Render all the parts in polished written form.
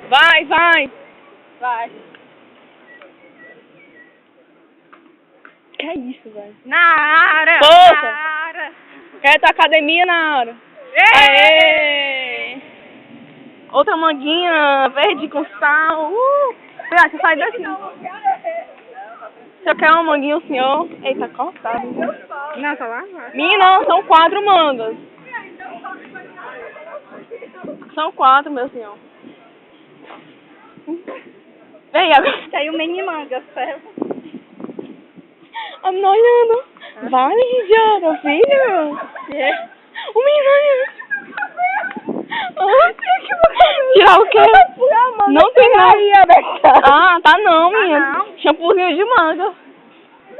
Vai, vai. Vai. Que é isso, velho? Nara! Força! Nara! Quer tua academia na hora? Aê! Outra manguinha verde com sal. Você sai daqui. Você quer uma manguinha, o senhor? Eita, cortado. Não, tá lá? Menina, são 4 mangas. São 4, meu senhor. Vem agora. Saiu mini manga, certo? A menina olhando. Vai, idiota, filho. O menino olhando. Tirar o quê? Não tem nada. Ah, tá não, menina. Shampoozinho de manga.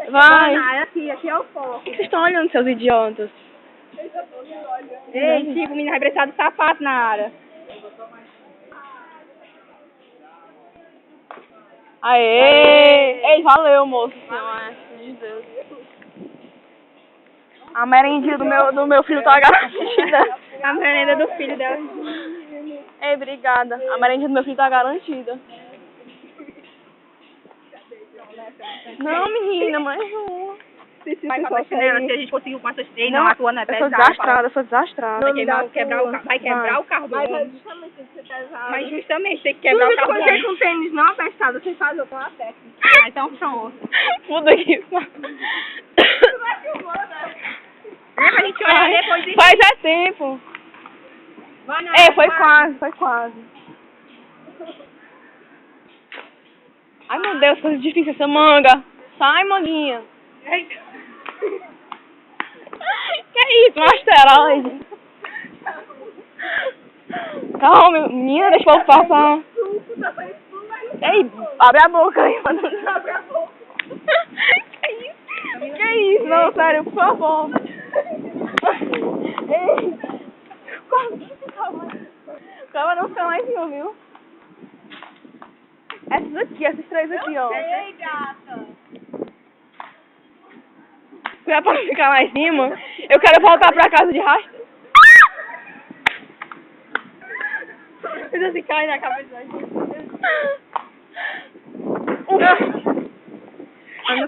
Vai. Aqui é o foco. O que vocês estão olhando, seus idiotas? Ei, tipo, o menino vai precisar do sapato na área. Aê! Ei, valeu, moço. Senhor, de Deus. A merendinha do meu filho tá garantida. A merenda do filho dela. Ei, obrigada. A merendinha do meu filho tá garantida. Não, menina, mais uma. Vai com a chinela, se a gente conseguiu com essas três, não, a tua não é Eu sou pesada. desastrada, eu sou desastrada. Vai quebrar o carro do Mas homem. justamente tem que ser pesado. Mas justamente tem que quebrar o carro do homem. Com tênis não apestado, vocês fazem com a técnica. Ah, então são outros. Tudo isso. Lembra a gente olhar depois de... Faz tempo. Ei, foi quase. Ai, meu Deus, coisa difícil essa manga. Sai, manguinha. Que isso, um asteroide. Calma, menina, deixa eu passar. Ei, abre a boca aí. Abre a boca. Que isso? Não, sério, por favor. Ei, calma, não fica lá em cima, viu? Essas aqui, essas três aqui, ó. Ei, gata. Cuidado pra não ficar lá em cima. Eu quero voltar pra casa de rasteiro. Fiz assim, cai na cabeça da gente.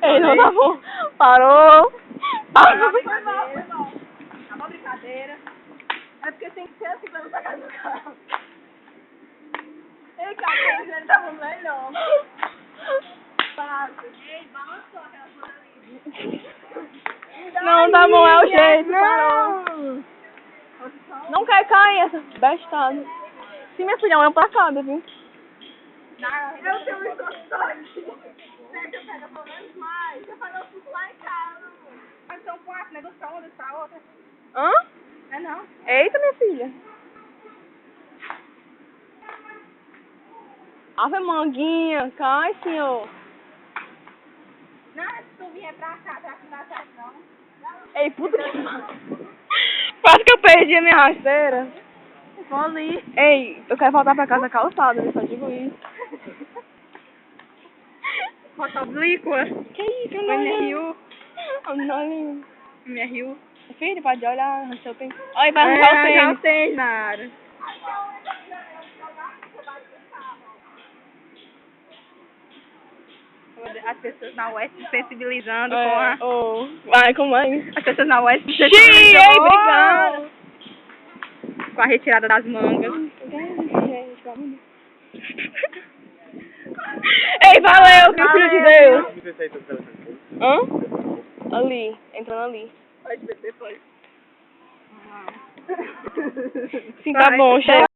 Ei, não tá bom. Parou. Foi mal. É uma brincadeira. É porque tem que ser assim pra não sacar do carro. Ei, cara, ele tava melhor. Fácil. Ei, balançou aquela coisa ali. Não, tá bom, é o jeito. Parou. Não. Não quer cair essa bestada. Sim, minha filha, olha pra cá, viu? Eu tenho um sorte. Você pega pelo menos mais. Eu falei, eu fico lá em casa. Mas são quatro, né? Duas pra uma, duas pra outra. Hã? É não. Eita, minha filha. Ave manguinha, cai, senhor. Não, se tu vier pra cá, pra aqui na tarde não. Ei, puta que pariu. Quase que eu perdi a minha rasteira. Vou ali. Ei, eu quero voltar pra casa calçada, eu só digo isso. Foto oblíqua. Que isso, eu Foi não minha olhei. Rio. Eu não olhei. Minha Rio. Filho, pode olhar no seu tempo. Olha, vai arranjar o Já tênis. sei, Nara. As pessoas na UES se sensibilizando com a... Vai, com mãe. As pessoas na UES se Xiii, sensibilizando ei, obrigada. com a retirada das mangas. Ei, valeu, que filho de Deus. Você aí, seu telefone? Hã? Ali, entrando ali. Pode ver depois. Sim, tá bom, chega.